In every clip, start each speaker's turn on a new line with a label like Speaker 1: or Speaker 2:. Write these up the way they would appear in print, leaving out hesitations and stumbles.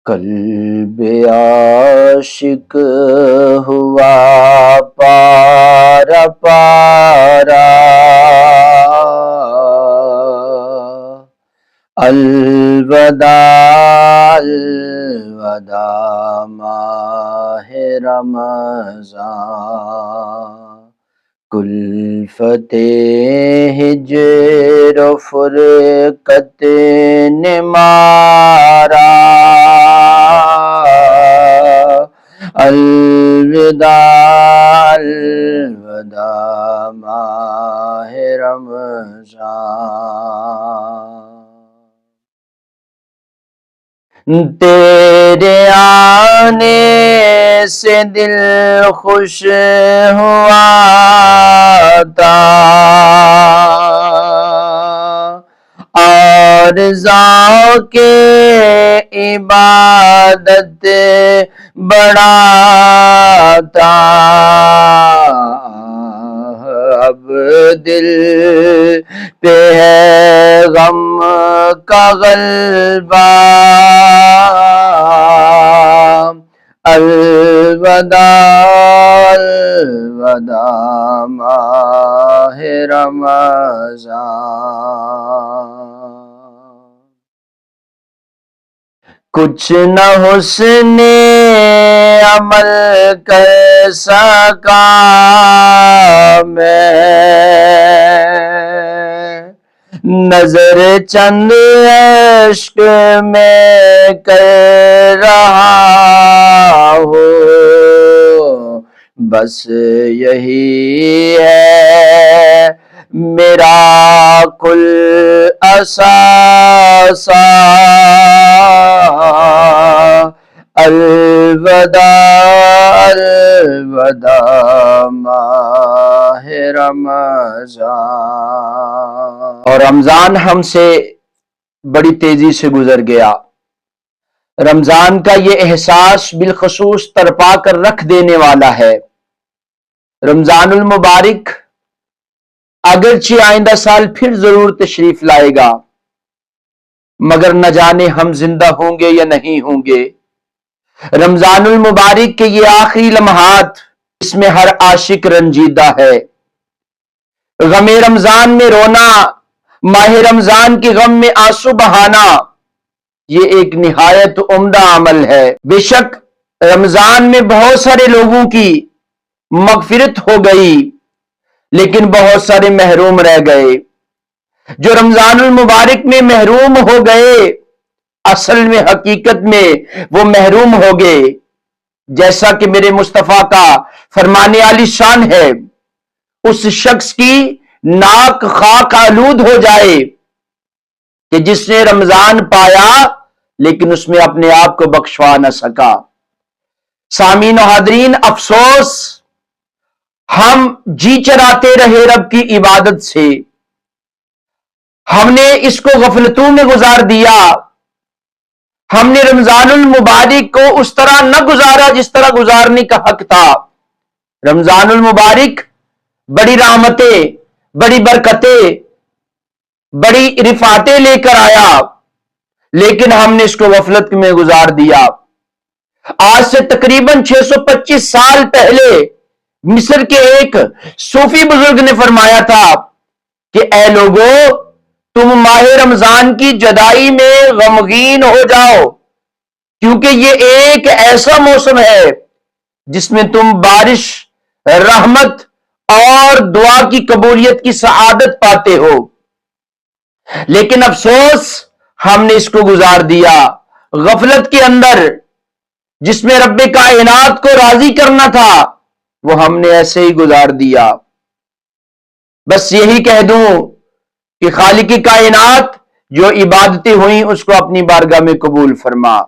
Speaker 1: قلب عاشق ہوا پارا پارا، الوداع الوداع ماہ رمضان، کلفت ہجر و فرقت نے مارا، الوداع الوداع ماہ رمضان، تیرے آنے سے دل خوش ہوا تھا، اور ذوق عبادت بڑا تھا، اب دل پہ ہے غم کا غلبہ، الوداع الوداع ماہ رمضان، کچھ نہ حسن عمل کر سکا میں، نظر چند اشک میں کر رہا ہوں، بس یہی ہے میرا کل اثاثہ، الوداع الوداع ماہ رمضان۔ اور رمضان ہم سے بڑی تیزی سے گزر گیا۔ رمضان کا یہ احساس بالخصوص تڑپا کر رکھ دینے والا ہے۔ رمضان المبارک اگرچہ آئندہ سال پھر ضرور تشریف لائے گا، مگر نہ جانے ہم زندہ ہوں گے یا نہیں ہوں گے۔ رمضان المبارک کے یہ آخری لمحات، اس میں ہر عاشق رنجیدہ ہے۔ غم رمضان میں رونا، ماہ رمضان کے غم میں آنسو بہانا، یہ ایک نہایت عمدہ عمل ہے۔ بے شک رمضان میں بہت سارے لوگوں کی مغفرت ہو گئی، لیکن بہت سارے محروم رہ گئے۔ جو رمضان المبارک میں محروم ہو گئے، اصل میں حقیقت میں وہ محروم ہو گئے، جیسا کہ میرے مصطفیٰ کا فرمان عالی شان ہے، اس شخص کی ناک خاک آلود ہو جائے کہ جس نے رمضان پایا لیکن اس میں اپنے آپ کو بخشوا نہ سکا۔ سامعین و حاضرین، افسوس، ہم جی چراتے رہے رب کی عبادت سے، ہم نے اس کو غفلتوں میں گزار دیا، ہم نے رمضان المبارک کو اس طرح نہ گزارا جس طرح گزارنے کا حق تھا۔ رمضان المبارک بڑی رحمتیں، بڑی برکتیں، بڑی رفعتیں لے کر آیا، لیکن ہم نے اس کو غفلت میں گزار دیا۔ آج سے تقریباً 625 سال پہلے مصر کے ایک صوفی بزرگ نے فرمایا تھا کہ اے لوگو، تم ماہ رمضان کی جدائی میں غمگین ہو جاؤ، کیونکہ یہ ایک ایسا موسم ہے جس میں تم بارش، رحمت اور دعا کی قبولیت کی سعادت پاتے ہو۔ لیکن افسوس، ہم نے اس کو گزار دیا غفلت کے اندر۔ جس میں رب کائنات کو راضی کرنا تھا وہ ہم نے ایسے ہی گزار دیا۔ بس یہی کہہ دوں کہ خالق کائنات جو عبادتیں ہوئیں اس کو اپنی بارگاہ میں قبول فرما،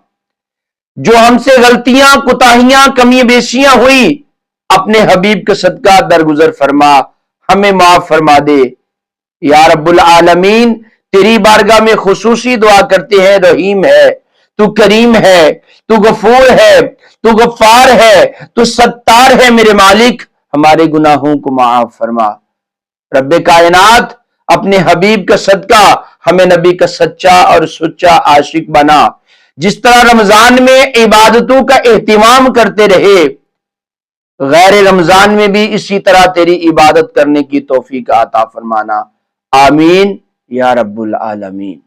Speaker 1: جو ہم سے غلطیاں، کوتاہیاں، کمی بیشیاں ہوئی، اپنے حبیب کا صدقہ درگزر فرما، ہمیں معاف فرما دے۔ یا رب العالمین، تیری بارگاہ میں خصوصی دعا کرتے ہیں، رحیم ہے، تو کریم ہے، تو غفور ہے، تو غفار ہے، تو ستار ہے، میرے مالک ہمارے گناہوں کو معاف فرما۔ رب کائنات اپنے حبیب کا صدقہ ہمیں نبی کا سچا اور سچا عاشق بنا، جس طرح رمضان میں عبادتوں کا اہتمام کرتے رہے، غیر رمضان میں بھی اسی طرح تیری عبادت کرنے کی توفیق عطا فرمانا، آمین یا رب العالمین۔